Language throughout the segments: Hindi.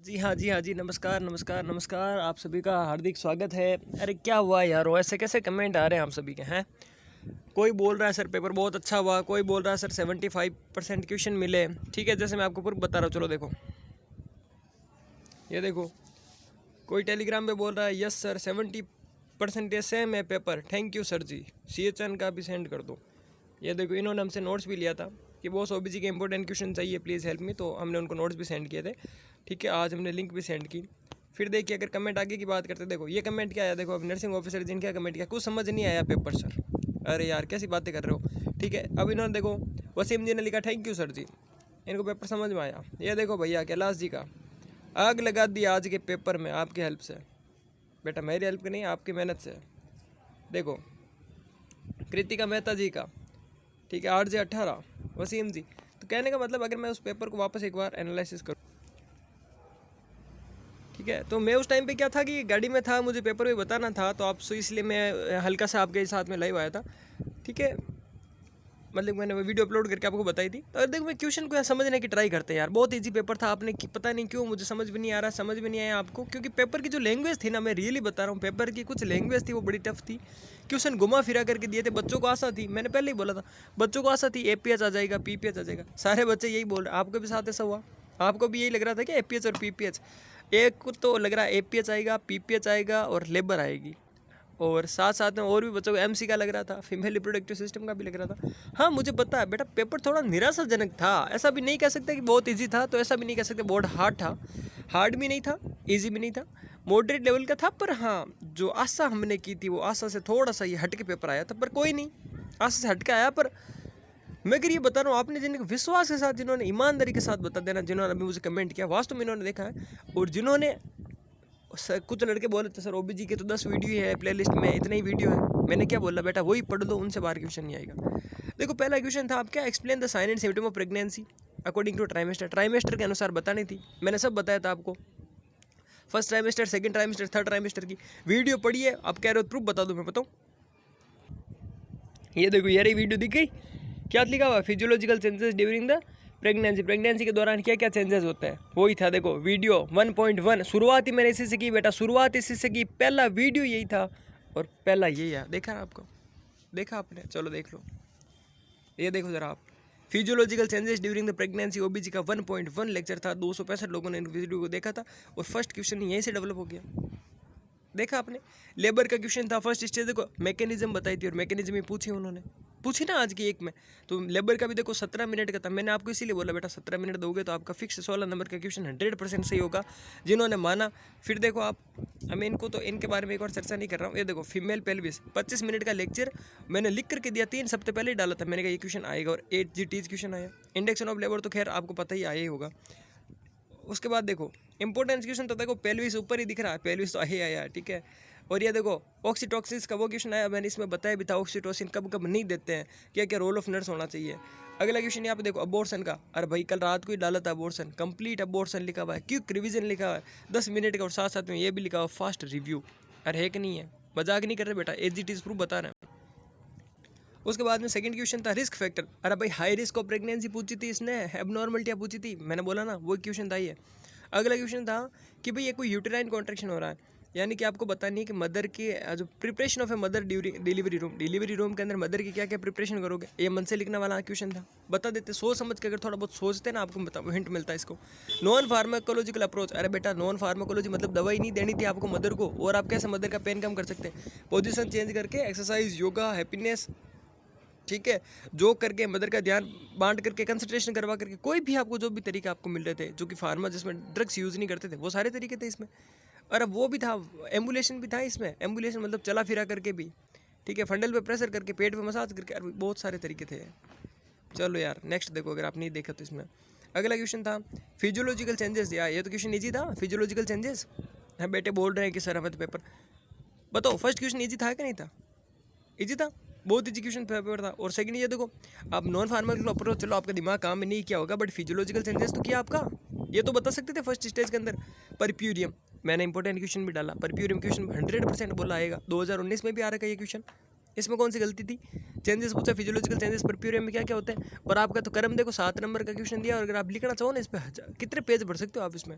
जी हाँ, जी हाँ, जी नमस्कार, नमस्कार, नमस्कार। आप सभी का हार्दिक स्वागत है। अरे क्या हुआ यार, ऐसे कैसे कमेंट आ रहे हैं आप सभी के हैं? कोई बोल रहा है सर पेपर बहुत अच्छा हुआ, कोई बोल रहा है सर 75% क्वेश्चन मिले। ठीक है, जैसे मैं आपको प्रूफ बता रहा हूँ, चलो देखो। ये देखो, कोई टेलीग्राम पे बोल रहा है यस सर 70% सेम है paper, thank you sir ji. CHN का भी सेंड कर दो। ये देखो, इन्होंने हमसे नोट्स भी लिया था कि बॉस OBC के इंपॉर्टेंट क्वेश्चन चाहिए, प्लीज़ हेल्प मी, तो हमने उनको नोट्स भी सेंड किए थे। ठीक है, आज हमने लिंक भी सेंड की। फिर देखिए, अगर कमेंट आगे की बात करते, देखो ये कमेंट क्या आया, देखो अब नर्सिंग ऑफिसर जिन क्या कमेंट किया, कुछ समझ नहीं आया पेपर सर। अरे यार कैसी बातें कर रहे हो। ठीक है, अब इन्होंने देखो, वसीम जी ने लिखा थैंक यू सर जी, इनको पेपर समझ में आया। ये देखो भैया कैलाश जी का, आग लगा दी आज के पेपर में आपकी हेल्प से। बेटा मेरी हेल्प नहीं, आपकी मेहनत से। देखो कृतिका मेहता जी का, ठीक है, 8/18 वसीम जी। तो कहने का मतलब, अगर मैं उस पेपर को वापस एक बार एनालिसिस करूँ, ठीक है, तो मैं उस टाइम पे क्या था कि गाड़ी में था, मुझे पेपर भी बताना था, तो आप इसलिए मैं हल्का सा आपके साथ में लाइव आया था। ठीक है, मतलब मैंने वो वीडियो अपलोड करके आपको बताई थी। तो देखो, मैं क्वेश्चन को समझने की ट्राई करते हैं यार, बहुत इजी पेपर था। आपने पता नहीं क्यों, मुझे समझ भी नहीं आ रहा, समझ भी नहीं आया आपको, क्योंकि पेपर की जो लैंग्वेज थी ना, मैं रियली बता रहा हूँ, पेपर की कुछ लैंग्वेज थी वो बड़ी टफ थी। क्वेश्चन घुमा फिरा करके दिए थे, बच्चों को आशा थी, मैंने पहले ही बोला था बच्चों को आशा थी APH आ जाएगा, PPH आ जाएगा, सारे बच्चे यही बोल रहे। आपके भी साथ ऐसा हुआ? आपको भी यही लग रहा था कि APH और PPH? एक को तो लग रहा है APH आएगा, PPH आएगा और लेबर आएगी, और साथ साथ में और भी बच्चों को MC का लग रहा था, फीमेल रिप्रोडक्टिव सिस्टम का भी लग रहा था। हाँ मुझे पता है बेटा, पेपर थोड़ा निराशाजनक था। ऐसा भी नहीं कह सकते कि बहुत इजी था, तो ऐसा भी नहीं कह सकते बहुत हार्ड था। हार्ड भी नहीं था, इजी भी नहीं था, मॉडरेट लेवल का था। पर हाँ, जो आशा हमने की थी वो आशा से थोड़ा सा ये हट के पेपर आया था, पर कोई नहीं, आशा से हट के आया। पर मैं अगर ये बता रहा हूँ, आपने जिनके विश्वास के साथ, जिन्होंने ईमानदारी के साथ बता देना, जिन्होंने अभी मुझे कमेंट किया, वास्तव में इन्होंने देखा है। और जिन्होंने कुछ लड़के बोले थे सर OBG के तो 10 वीडियो है प्लेलिस्ट में, इतने ही वीडियो है। मैंने क्या बोला, बेटा वही पढ़ लो, उनसे बाहर क्वेश्चन नहीं आएगा। देखो पहला क्वेश्चन था आपका, explain the sign and symptom of pregnancy according to trimester. Trimester के अनुसार बतानी थी, मैंने सब बताया था आपको। First trimester, second trimester, third trimester की वीडियो पढ़िए। आप कह रहे हो प्रूफ बता दो, मैं बताऊँ? ये देखो, ये रही वीडियो, दिख गई? क्या लिखा हुआ? Physiological changes during the pregnancy, pregnancy के दौरान क्या क्या चेंजेस होते हैं, वही था। देखो वीडियो 1.1, शुरुआत ही मैंने इसी से की बेटा, शुरुआत इसी से की, पहला वीडियो यही था और पहला यही है। देखा ना आपको? देखा आपने? चलो देख लो, ये देखो जरा आप, physiological changes during the pregnancy OBG का 1.1 लेक्चर था। 265 लोगों ने वीडियो को देखा था और फर्स्ट क्वेश्चन यहीं से डेवलप हो गया। देखा आपने? लेबर का क्वेश्चन था फर्स्ट स्टेज, देखो मैकेनिज्म बताई थी और मैकेनिज्म ही पूछी उन्होंने, पूछी ना आज की एक में। तो लेबर का भी देखो 17 मिनट का था। मैंने आपको इसीलिए बोला बेटा 17 मिनट दोगे तो आपका फिक्स 16 नंबर का क्वेश्चन 100% सही होगा, जिन्होंने माना। फिर देखो आप, मैं इनको तो इनके बारे में एक और चर्चा नहीं कर रहा हूँ। ये देखो फीमेल पेल्विस 25 मिनट का लेक्चर मैंने लिख करके दिया, 3 हफ्ते पहले ही डाला था मैंने कहा ये क्वेश्चन आएगा, और 8G क्वेश्चन आया। इंडक्शन ऑफ लेबर तो खैर आपको पता ही आया ही होगा। उसके बाद देखो इंपॉर्टेंट क्वेश्चन तो देखो, पेल्विस ऊपर ही दिख रहा है, पेल्विस तो ही आया, ठीक है। और ये देखो ऑक्सीटॉक्सिस का वो क्वेश्चन आया, मैंने इसमें बताया भी था ऑक्सीटोसिन कब कब नहीं देते हैं, क्या क्या रोल ऑफ नर्स होना चाहिए। अगला क्वेश्चन यहाँ पे देखो अबॉर्शन का, अरे भाई कल रात को ही डाला था अबॉर्शन, कंप्लीट अबॉर्शन लिखा हुआ है, क्विक रिवीजन लिखा हुआ है 10 मिनट का, और साथ साथ में ये भी लिखा हुआ फास्ट रिव्यू। अरे है कि नहीं है? मजाक नहीं कर रहे बेटा, AGT प्रूफ बता रहे हैं। उसके बाद में सेकंड क्वेश्चन था रिस्क फैक्टर। अरे भाई हाई रिस्क ऑफ प्रेगनेंसी पूछी थी इसने, एबनॉर्मलिटियाँ पूछी थी, मैंने बोला ना वो क्वेश्चन था ये। अगला क्वेश्चन था कि भाई ये कोई यूटेराइन कॉन्ट्रैक्शन हो रहा है, यानी कि आपको बतानी है कि मदर की जो preparation of a mother during delivery room के अंदर मदर की क्या क्या प्रिपरेशन करोगे, ये मन से लिखने वाला क्वेश्चन था। बता देते सोच समझ के, अगर थोड़ा बहुत सोचते ना आपको बता हिंट मिलता है इसको। नॉन फार्माकोलॉजिकल अप्रोच, अरे बेटा नॉन फार्माकोलॉजी मतलब दवाई नहीं देनी थी आपको मदर को, और आप कैसे मदर का पेन कम कर सकते हैं? पोजिशन चेंज करके, एक्सरसाइज, योगा, हैप्पीनेस, ठीक है, जो करके मदर का ध्यान बांट करके, कंसंट्रेशन करवा करके, कोई भी आपको जो भी तरीके आपको मिल रहे थे, जो कि फार्मा जिसमें ड्रग्स यूज़ नहीं करते थे, वो सारे तरीके थे इसमें। और अब वो भी था, एम्बुलेशन भी था इसमें। एम्बुलेशन मतलब चला फिरा करके भी, ठीक है, फंडल पे प्रेशर करके, पेट पे मसाज करके, अरे बहुत सारे तरीके थे। चलो यार नेक्स्ट देखो, अगर आप नहीं देखा तो इसमें अगला क्वेश्चन था फिजियोलॉजिकल चेंजेस। यार ये तो क्वेश्चन ईजी था, फिजियोलॉजिकल चेंजेस। हाँ बेटे बोल रहे हैं कि सर हमें तो पेपर, बताओ फर्स्ट क्वेश्चन ईजी था कि नहीं था? ईजी था, बहुत ईजी क्वेश्चन पेपर था। और सेकंड ये देखो, आप नॉन फार्माकोलॉजिकल अप्रोच, चलो आपका दिमाग काम में नहीं किया होगा, बट फिजियोलॉजिकल चेंजेस तो किया आपका, ये तो बता सकते थे फर्स्ट स्टेज के अंदर। परप्यूरियम, मैंने इंपॉर्टेंट क्वेश्चन भी डाला, परप्यूरियम क्वेश्चन 100% बोला आएगा, 2019 में भी आ रहा है ये क्वेश्चन, इसमें कौन सी गलती थी? चेंजेस पूछा, फिजियोलॉजिकल चेंजेस परप्यूरियम में क्या क्या होते हैं, और आपका तो कर्म देखो 7 नंबर का क्वेश्चन दिया, और अगर आप लिखना चाहो ना इस पर कितने पेज भर सकते हो आप इसमें,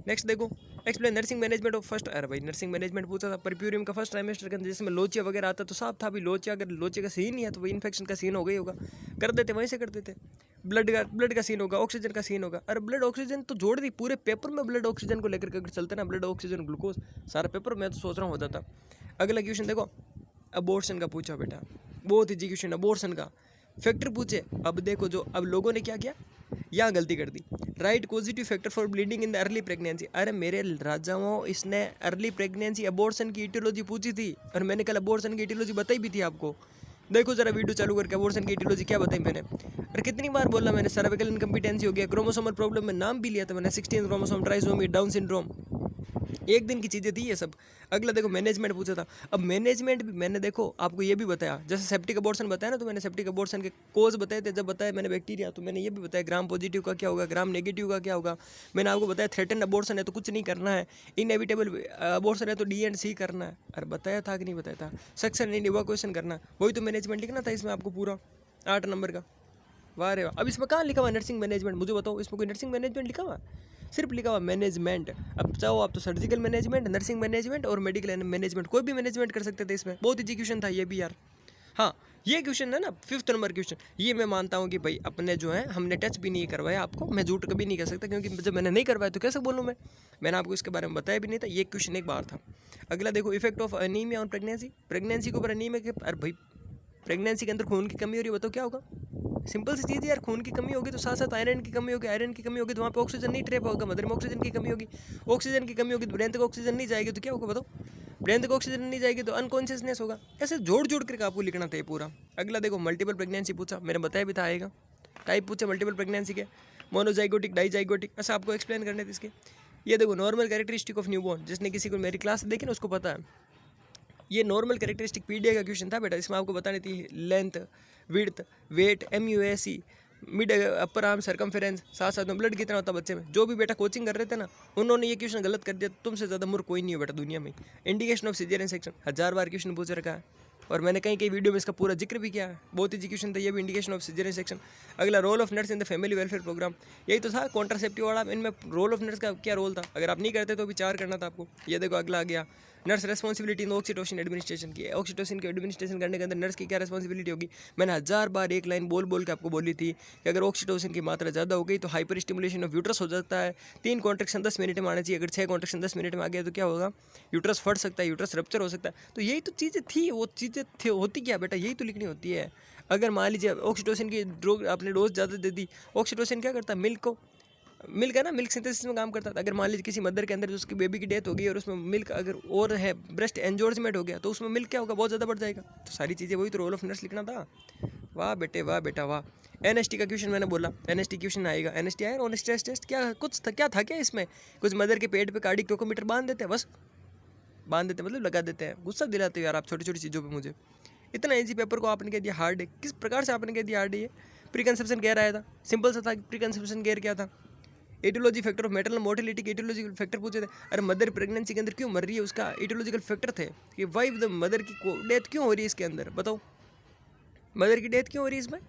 नेक्स्ट देखो, explain nursing management of first. अरे भाई नर्सिंग मैनेजमेंट पूछा था परप्यूरियम का फर्स्ट ट्राइमेस्टर के अंदर, जिसमें लोचिया वगैरह आता तो साफ था भी लोचिया, अगर लोचे का सीन ही है तो वही इन्फेक्शन का सीन हो गई होगा, कर देते वहीं से कर देते। ब्लड का सीन होगा, ऑक्सीजन का सीन होगा। अरे ब्लड ऑक्सीजन तो जोड़ दी, पूरे पेपर में ब्लड ऑक्सीजन को लेकर अगर चलते ना, ब्लड ऑक्सीजन ग्लूकोज सारा पेपर मैं तो सोच रहा हूँ होता था। अगला क्वेश्चन देखो, अबॉर्शन का पूछा बेटा, बहुत ईजी क्वेश्चन अबॉर्शन का। फैक्टर पूछे, अब देखो जो अब लोगों ने क्या किया, यहाँ गलती कर दी, right positive factor for bleeding in the early pregnancy. अरे मेरे राजाओं, इसने अर्ली प्रेगनेंसी अबॉर्शन की इटियोलॉजी पूछी थी और मैंने कल अबॉर्शन की इटियोलॉजी बताई भी थी आपको। देखो जरा वीडियो चालू करके अबॉर्शन की इटियोलॉजी क्या बताई मैंने। अरे कितनी बार बोला मैंने, सर्वाइकल इनकम्पिटेंसी हो गया, क्रोमोसोमल प्रॉब्लम में नाम भी लिया था मैंने, 16 क्रोमोसोम, ट्राइसोमी, डाउन सिंड्रोम, एक दिन की चीज़ें थी ये सब। अगला देखो मैनेजमेंट पूछा था, अब मैनेजमेंट भी मैंने देखो आपको ये भी बताया, जैसे सेप्टिक अबॉर्शन बताया ना, तो मैंने सेप्टिक अबॉर्शन के कोज बताए थे, जब बताया मैंने बैक्टीरिया, तो मैंने ये भी बताया ग्राम पॉजिटिव का क्या होगा, ग्राम नेगेटिव का क्या होगा। मैंने आपको बताया थ्रेटन अबॉर्शन है तो कुछ नहीं करना है, इनएविटेबल अबॉर्शन है तो डी एंड सी करना है। अरे बताया था कि नहीं बताया था, सक्सेस एंड इवैक्यूएशन करना, वही तो मैनेजमेंट लिखना था इसमें आपको पूरा 8 नंबर का। वाह रे वाह। अब इसमें कहाँ लिखा हुआ नर्सिंग मैनेजमेंट, मुझे बताओ इसमें कोई नर्सिंग मैनेजमेंट लिखा हुआ, सिर्फ लिखा हुआ मैनेजमेंट। अब चाहो आप तो सर्जिकल मैनेजमेंट, नर्सिंग मैनेजमेंट और मेडिकल मैनेजमेंट, कोई भी मैनेजमेंट कर सकते थे इसमें। बहुत ईजी क्वेश्चन था ये भी यार। हाँ ये क्वेश्चन है ना 5th नंबर क्वेश्चन, ये मैं मानता हूँ कि भाई अपने जो है हमने टच भी नहीं करवाया आपको, मैं झूठ कभी नहीं कर सकता, क्योंकि जब मैंने नहीं करवाया तो कैसे बोलूँ मैंने आपको इसके बारे में बताया भी नहीं था। ये क्वेश्चन एक बार था। अगला देखो, effect of anaemia on pregnancy, pregnancy के ऊपर एनीमिया के। अरे भाई प्रेगनेंसी के अंदर खून की कमी हो रही है, बताओ क्या होगा। सिंपल सी चीज़ है यार, खून की कमी होगी तो साथ साथ आयरन की कमी होगी, आयरन की कमी होगी तो वहाँ पे ऑक्सीजन नहीं ट्रैप होगा, मदर में ऑक्सीजन की कमी होगी, ऑक्सीजन की कमी होगी तो ब्रेन तक ऑक्सीजन नहीं जाएगी तो क्या होगा बताओ, ब्रेन तक ऑक्सीजन नहीं जाएगी तो अनकॉन्शियसनेस होगा। ऐसे जोड़ जोड़ करके आपको लिखना था ये पूरा। अगला देखो, मल्टीपल प्रेगनेंसी पूछा, मैंने बताया भी था आएगा। टाइप पूछा मल्टीपल प्रेगनेंसी के, मोनोजाइगोटिक, डाईजाइगोटिक, ऐसा आपको एक्सप्लेन करने थे इसके। ये देखो नॉर्मल कैरेक्टरिस्टिक ऑफ न्यूबॉर्न, जिसने किसी को मेरी क्लास देखी ना उसको पता है, ये नॉर्मल कैरेक्टरिस्टिक पीडीए का क्वेश्चन था बेटा, इसमें आपको बतानी थी length, width, weight, MUAC, mid upper arm circumference, साथ साथ में ब्लड कितना होता है बच्चे में। जो भी बेटा कोचिंग कर रहे थे ना उन्होंने ये क्वेश्चन गलत कर दिया, तुमसे ज़्यादा मूर्ख कोई नहीं हो बेटा दुनिया में। Indication of caesarean section 1000 bar question पूछ रखा है और मैंने कई वीडियो में इसका पूरा जिक्र भी किया है, बहुत ही क्वेश्चन था ये भी, इंडिकेशन ऑफ सिजेरियन सेक्शन। अगला role of nurse in the family welfare programme, यही तो था कॉन्ट्रासेप्टिव वाला, इनमें रोल ऑफ नर्स का क्या रोल था, अगर आप नहीं करते तो विचार करना था आपको। ये देखो अगला आ गया, नर्स रेस्पॉन्सिबिलिटी इन ऑक्सीटोसिन एडमिनिस्ट्रेशन की, ऑक्सीटोसिन के एडमिनिस्ट्रेशन करने के अंदर नर्स की क्या रेस्पॉन्सिबिलिटी होगी। मैंने 1000 बार एक लाइन बोल के आपको बोली थी कि अगर ऑक्सीटोसिन की मात्रा ज़्यादा हो गई तो हाइपर स्टिमुलेशन ऑफ यूट्रस हो जाता है, 3 कॉन्ट्रैक्शन 10 मिनट में आना चाहिए, अगर 6 कॉन्ट्रैक्शन 10 मिनट में आ गया तो क्या होगा, यूट्रस फट सकता है, यूट्रस रप्चर हो सकता है। तो यही तो चीज़ें थी, वो चीज़ें होती क्या बेटा, यही तो लिखनी होती है। अगर मान लीजिए ऑक्सीटोसिन की ड्रग आपने डोज ज़्यादा दे दी, ऑक्सीटोसिन क्या करता है, मिल्क है ना, मिल्क सिंथेसिस में काम करता था। अगर मान लीजिए किसी मदर के अंदर उसकी बेबी की डेथ हो गई और उसमें मिल्क अगर और है, ब्रेस्ट एंजॉर्जमेंट हो गया तो उसमें मिल्क क्या होगा, बहुत ज़्यादा बढ़ जाएगा। तो सारी चीज़ें वही तो रोल ऑफ नर्स लिखना था। वाह बेटा वाह। NST का क्वेश्चन मैंने बोला, NST क्वेश्चन आएगा, NST आया ऑन स्ट्रेस टेस्ट, क्या कुछ था क्या इसमें, कुछ मदर के पेट पे कार्डिक टोकोमीटर बांध देते हैं, बस बांध देते मतलब लगा देते हैं। गुस्सा दिलाते हो यार आप छोटी छोटी चीज़ों पे मुझे। इतना इजी पेपर को आपने कह दिया हार्ड है, किस प्रकार से आपने कह दिया हार्ड है। ये प्री कंसेप्शन केयर आया था, सिंपल सा था। प्री कंसेप्शन केयर क्या था, etiology factor of maternal mortality के एटियोलॉजिकल फैक्टर पूछे थे। अरे मदर प्रेगनेंसी के अंदर क्यों मर रही है, उसका एटियोलॉजिकल फैक्टर थे कि वाई द मदर की डेथ क्यों हो रही है इसके अंदर, बताओ मदर की डेथ क्यों हो रही है इसमें।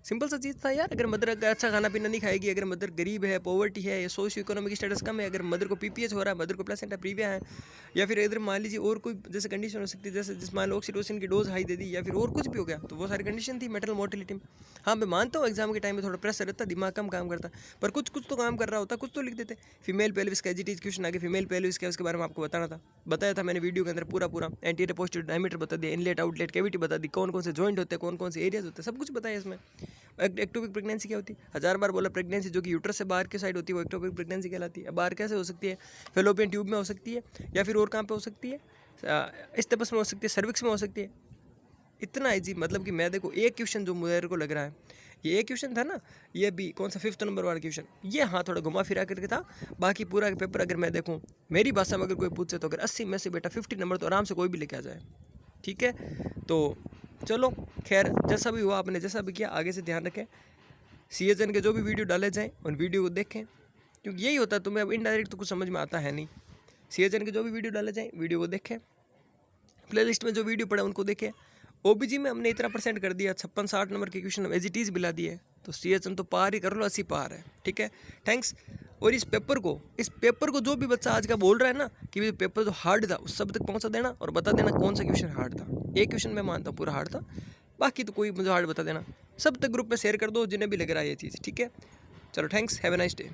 सिंपल सा चीज़ था यार, अगर मदर अच्छा खाना पीना नहीं खाएगी, अगर मदर गरीब है, पॉवर्टी है, या सोशियो इकोनॉमिक स्टेटस कम है, अगर मदर को PPH हो रहा है, मदर को प्लेसेंटा प्रीविया है, या फिर इधर मान लीजिए और कोई जैसे कंडीशन हो सकती है, जैसे जिस मान लो ऑक्सीटोसिन की डोज हाई दे दी या फिर और कुछ भी हो गया, तो वो सारी कंडीशन थी मेटल मोर्टिलिटी में। हाँ मैं मानता हूँ एग्जाम के टाइम में थोड़ा प्रेशर रहता, दिमाग कम काम करता, पर कुछ तो काम कर रहा होता, कुछ तो लिख देते। फीमेल पेल्विस का एजिटीज क्वेश्चन आगे, फीमेल पेल्विस क्या उसके बारे में आपको बताना था, बताया था मैंने वीडियो के अंदर पूरा एंटीरियर पोस्टीरियर डायमीटर बता दिया, इनलेट आउटलेट कैविटी बता दी, कौन कौन से जॉइंट होते हैं, कौन कौन से एरियाज होते हैं, सब कुछ बताया इसमें। एक्टोपिक प्रेगनेंसी क्या होती है, 1000 बार बोला, प्रेगनेंसी जो कि यूट्रस से बाहर की साइड होती है वो एक्टोपिक प्रेगनेंसी कहलाती है। बाहर कैसे हो सकती है, फेलोपियन ट्यूब में हो सकती है, या फिर और कहाँ पे हो सकती है, स्टेपस में हो सकती है, सर्विक्स में हो सकती है। इतना इजी, मतलब कि मैं देखो एक क्वेश्चन जो मेरे को लग रहा है, ये एक क्वेश्चन था ना, ये भी कौन सा 5th नंबर वाला क्वेश्चन, ये हाँ थोड़ा घुमा फिरा करके था। बाकी पूरा पेपर अगर मैं देखूँ मेरी भाषा में अगर कोई पूछे तो अगर 80 में से बेटा 50 नंबर तो आराम से कोई भी लेके आ जाए, ठीक है। तो चलो खैर जैसा भी हुआ, आपने जैसा भी किया आगे से ध्यान रखें। CHN के जो भी वीडियो डाले जाएँ उन वीडियो को देखें, क्योंकि यही होता है, तुम्हें अब इनडायरेक्ट तो कुछ समझ में आता है नहीं। CHN के जो भी वीडियो डाले जाएँ वीडियो को देखें, प्लेलिस्ट में जो वीडियो पड़े उनको देखें, ओबीजी में हमने इतना परसेंट कर दिया, 56-60 नंबर के क्वेश्चन एज इट इज़ मिला दिए, तो CHM तो पार ही कर लो, 80 पार है। ठीक है, थैंक्स। और इस पेपर को जो भी बच्चा आज का बोल रहा है ना कि पेपर जो हार्ड था उस सब तक पहुंचा देना और बता देना कौन सा क्वेश्चन हार्ड था। एक क्वेश्चन मैं मानता हूँ पूरा हार्ड था, बाकी तो कोई मुझे हार्ड बता देना। सब तक ग्रुप में शेयर कर दो जिन्हें भी लग रहा है ये चीज़। ठीक है, चलो thanks, have a nice day.